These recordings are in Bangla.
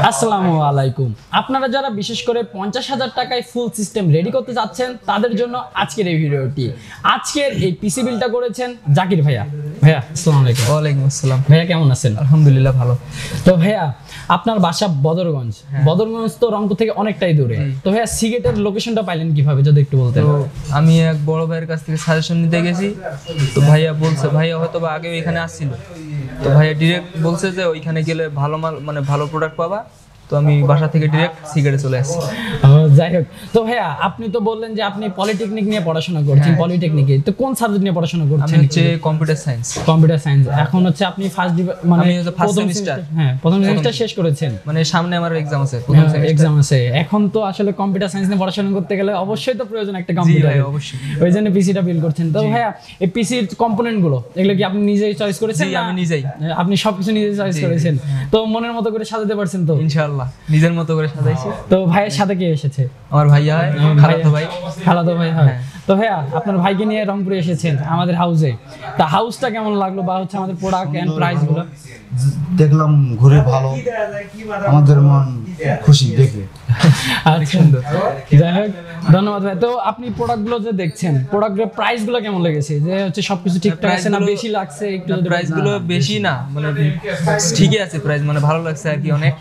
আসসালামু আলাইকুম। আপনারা যারা বিশেষ করে 50,000 টাকায় ফুল সিস্টেম রেডি করতে যাচ্ছেন তাদের জন্য আজকের এই ভিডিওটি। আজকের এই পিসি বিলটা করেছেন জাকির ভাইয়া। ভাইয়া আসসালামু আলাইকুম। ওয়ালাইকুম আসসালাম। ভাইয়া কেমন আছেন? আলহামদুলিল্লাহ ভালো। তো ভাইয়া আপনার বাসা বদরগঞ্জ। বদরগঞ্জ তো রংপুর থেকে অনেকটাই দূরে। তো ভাইয়া সিগারেটের লোকেশনটা পাইলেন কিভাবে যদি একটু বলতেন? তো আমি এক বড় ভাইয়ের কাছ থেকে সাজেশন নিতে গেছি, তো ভাইয়া বলছে, ভাইয়া হয়তো বা আগেও এখানে আসছিল, তো ভাইয়া ডিরেক্ট বলছে যে ওইখানে গেলে ভালো মাল মানে ভালো প্রোডাক্ট পাবা। তো আমি বাসা থেকে ডিরেক্ট সিগারেটে চলে আসছি। যাই হোক, তো ভাইয়া আপনি তো বললেন যে আপনি পলিটেকনিক নিয়ে পড়াশোনা করছেন। পলিটেকনিকে তো কোন সাবজেক্ট নিয়ে পড়াশোনা করছেন? আমি হচ্ছে কম্পিউটার সায়েন্স। Computer science. এখন হচ্ছে আপনি মানে আমি হচ্ছে ফার্স্ট সেমিস্টার। হ্যাঁ, প্রথম সেমিস্টার শেষ করেছেন। মানে সামনে আমার এক্সাম আছে, প্রথম সেমিস্টার এক্সাম আছে। এখন তো আসলে কম্পিউটার সায়েন্স নিয়ে পড়াশোনা করতে গেলে অবশ্যই তো প্রয়োজন একটা কম্পিউটার। অবশ্যই, ওই জন্য পিসিটা বিল্ড করছেন। তো ভাইয়া এই পিসির কম্পোনেন্ট গুলো এগুলো কি আপনি নিজেই চয়েস করেছেন? জি, আমি নিজেই। আপনি সবকিছু নিজে চয়েস করেছেন? তো মনের মতো করে সাজাতে পারছেন তো? ইনশাআল্লাহ নিজের মতো করে সাজাইছি। তো ভাইয়ের সাথে কে এসেছে? আমার ভাইয়া হয়, খালাতো ভাই হয়। তো ভাইয়া আপনার ভাইকে নিয়ে রংপুরে এসেছেন আমাদের হাউসে। তা হাউসটা কেমন লাগলো বা হচ্ছে আমাদের প্রোডাক্ট এন্ড প্রাইস গুলো? দেখলাম ঘুরে ভালো, আমাদের মন খুশি দেখে। সুন্দর। যাই হোক, ধন্যবাদ ভাই। তো আপনি প্রোডাক্ট গুলো যে দেখছেন, প্রোডাক্টের প্রাইস গুলো কেমন লেগেছে? যে হচ্ছে সবকিছু ঠিকঠাক আছে না বেশি লাগছে? একটু প্রাইস গুলো বেশি না, মানে ঠিকই আছে প্রাইস, মানে ভালো লাগছে আর কি অনেক।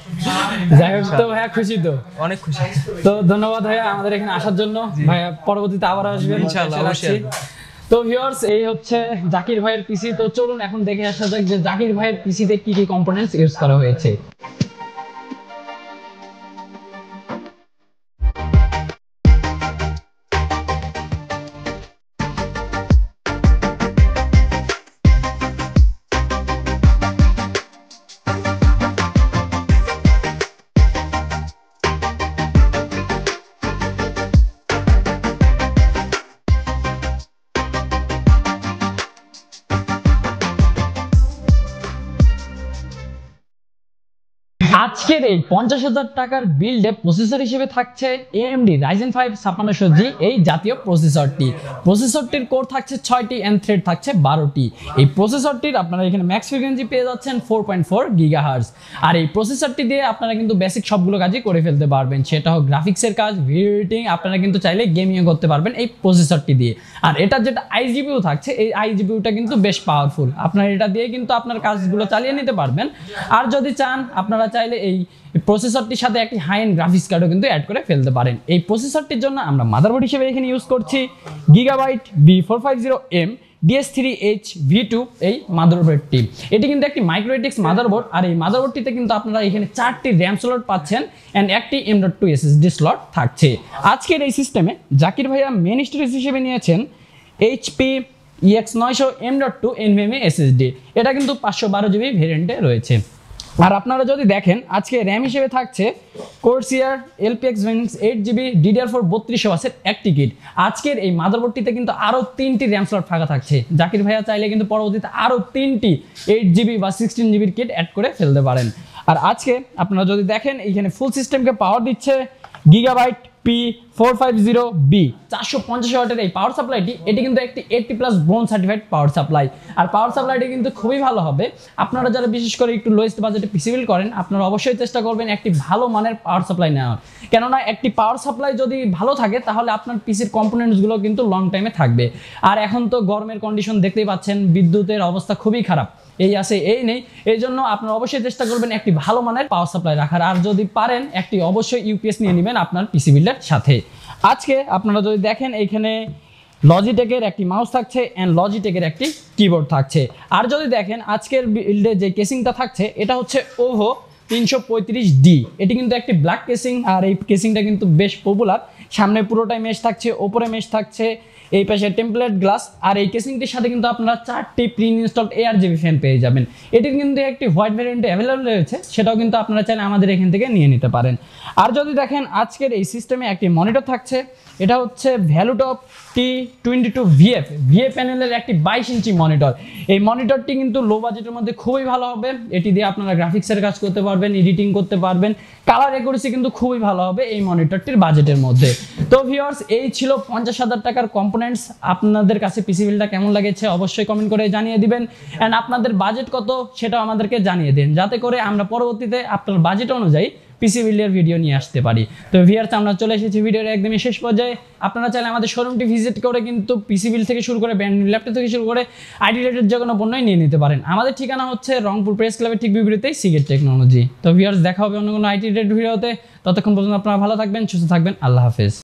যাই হোক, তো ভাইয়া খুশি তো? অনেক খুশি। তো ধন্যবাদ ভাইয়া আমাদের এখানে আসার জন্য। ভাইয়া পরবর্তীতে আবার আসবেন ইনশাআল্লাহ, অবশ্যই। তো ভিউয়ার্স, এই হচ্ছে জাকির ভাইয়ের পিসি। তো চলুন এখন দেখে আসা যাক যে জাকির ভাইয়ের পিসিতে কি কি কম্পোনেন্টস ইউজ করা হয়েছে। আজকের এই 50,000 টাকার বিল্ডে প্রসেসর হিসেবে থাকছে AMD Ryzen 5 5600G এই জাতীয় প্রসেসরটি। প্রসেসরটির কোর থাকছে 6টি এন্ড থ্রেড থাকছে 12টি। এই প্রসেসরটির আপনারা এখানে ম্যাক্স ফ্রিকোয়েন্সি পেয়ে যাচ্ছেন 4.4 GHz। আর এই প্রসেসরটি দিয়ে আপনারা কিন্তু বেসিক সবগুলো কাজই করে ফেলতে পারবেন, সেটা হোক গ্রাফিক্সের কাজ, ভিডিও এডিটিং। আপনারা কিন্তু চাইলে গেমিংও করতে পারবেন এই প্রসেসরটি দিয়ে। আর এটার যেটা iGPU থাকছে, এই iGPUটা কিন্তু বেশ পাওয়ারফুল। আপনারা এটা দিয়ে কিন্তু আপনার কাজগুলো চালিয়ে নিতে পারবেন। আর যদি চান আপনারা চাইলে এই প্রসেসরটির সাথে একটি হাই এন্ড গ্রাফিক্স কার্ডও কিন্তু অ্যাড করে ফেলতে পারেন। এই প্রসেসরটির জন্য আমরা মাদারবোর্ড হিসেবে এখানে ইউজ করছি Gigabyte B450M DS3H V2 এই মাদারবোর্ডটি। এটি কিন্তু একটি মাইক্রোএটিক্স মাদারবোর্ড। আর এই মাদারবোর্ডটিতে কিন্তু আপনারা এখানে 4টি র্যাম স্লট পাচ্ছেন এন্ড একটি M.2 SSD স্লট থাকছে। আজকের এই সিস্টেমে জাকির ভাইয়া মেইন স্টোরেজ হিসেবে নিয়েছেন HP EX900 M.2 NVMe SSD। এটা কিন্তু 512GB ভেরিয়েন্টে রয়েছে। আর আপনারা যদি দেখেন আজকে র্যাম হিসেবে থাকছে Corsair LPX Phoenix 8GB DDR4 3200 ওয়াটের একটি কিট। আজকের এই মাদারবোর্ডটিতে কিন্তু আরো 3টি র্যাম স্লট ফাঁকা থাকছে। জাকির ভাইয়া চাইলে কিন্তু পরবর্তীতে আরো 3টি 8GB বা 16GB কিট অ্যাড করে ফেলতে পারেন। আর আজকে আপনারা যদি দেখেন এইখানে ফুল সিস্টেমকে পাওয়ার দিচ্ছে Gigabyte P450B 450 ওয়াটের এই পাওয়ার সাপ্লাইটি। এটি কিন্তু একটি 80+ ব্রোঞ্জ সার্টিফাইড পাওয়ার সাপ্লাই। আর পাওয়ার সাপ্লাইটি কিন্তু খুবই ভালো হবে। আপনারা যারা বিশেষ করে একটু লোয়েস্ট বাজেটে পিসি বিল্ড করেন, আপনারা অবশ্যই চেষ্টা করবেন একটি ভালো মানের পাওয়ার সাপ্লাই নেওয়ার। কেননা একটি পাওয়ার সাপ্লাই যদি ভালো থাকে তাহলে আপনার পিসির কম্পোনেন্টসগুলো কিন্তু লং টাইমে থাকবে। আর এখন তো গরমের কন্ডিশন দেখতেই পাচ্ছেন, বিদ্যুতের অবস্থা খুবই খারাপ, এই আছে এই নেই। এই জন্য আপনারা অবশ্যই চেষ্টা করবেন একটি ভালো মানের পাওয়ার সাপ্লাই রাখার। আর যদি পারেন একটি অবশ্যই ইউপিএস নিয়ে নেবেন আপনার পিসি বিল্ডের সাথে। আজকে আপনারা যদি দেখেন এইখানে লজিটেকের একটি মাউস থাকছে এন্ড লজিটেকের একটি কিবোর্ড থাকছে। আর যদি দেখেন আজকের বিল্ডে যে কেসিংটা থাকছে এটা হচ্ছে OVO 335D। এটি কিন্তু একটি ব্ল্যাক কেসিং। আর এই কেসিংটা কিন্তু বেশ পপুলার। সামনে পুরোটাই মেশ থাকছে, ওপরে মেশ থাকছে, এই পাশে টেমপ্লেট গ্লাস। আর এই কেসিংটির সাথে কিন্তু আপনারা 4টি প্রি ইনস্টলড ARGB ফ্যান পেয়ে যাবেন। এটির কিন্তু একটি হোয়াইট ভ্যারিয়েন্টে অ্যাভেলেবল রয়েছে, সেটাও কিন্তু আপনারা চাইলে আমাদের এখান থেকে নিয়ে নিতে পারেন। আর যদি দেখেন আজকের এই সিস্টেমে একটি মনিটর থাকছে, এটা হচ্ছে ভ্যালুটপ T22VF প্যানেলের একটি 22 ইঞ্চি মনিটর। এই মনিটরটি কিন্তু লো বাজেটের মধ্যে খুবই ভালো হবে। এটি দিয়ে আপনারা গ্রাফিক্সের কাজ করতে পারবেন, এডিটিং করতে পারবেন, কালার অ্যাকুরেসি কিন্তু খুবই ভালো হবে এই মনিটরটির বাজেটের মধ্যে। তো ভিউয়ার্স, এই ছিল 50,000 টাকার কম্পোনেন্টস। আপনাদের কাছে পিসি বিলটা কেমন লাগেছে অবশ্যই কমেন্ট করে জানিয়ে দিবেন। অ্যান্ড আপনাদের বাজেট কত সেটাও আমাদেরকে জানিয়ে দিন, যাতে করে আমরা পরবর্তীতে আপনার বাজেট অনুযায়ী পিসি বিল্ডের ভিডিও নিয়ে আসতে পারি। তো ভিউয়ার্স, আমরা চলে এসেছি ভিডিওর একদমই শেষ পর্যায়ে। আপনারা চাইলে আমাদের শোরুমটি ভিজিট করে কিন্তু পিসি বিল্ড থেকে শুরু করে ব্র্যান্ড নিউ ল্যাপটপ থেকে শুরু করে আইটি রিলেটেড যে কোনো পণ্যই নিয়ে নিতে পারেন। আমাদের ঠিকানা হচ্ছে রংপুর প্রেস ক্লাবের ঠিক বিপরীতেই সিগেট টেকনোলজি। তো ভিউয়ার্স, দেখা হবে অন্য কোনো আইটি রিলেটেড ভিডিওতে। ততক্ষণ পর্যন্ত আপনারা ভালো থাকবেন, সুস্থ থাকবেন। আল্লাহ হাফেজ।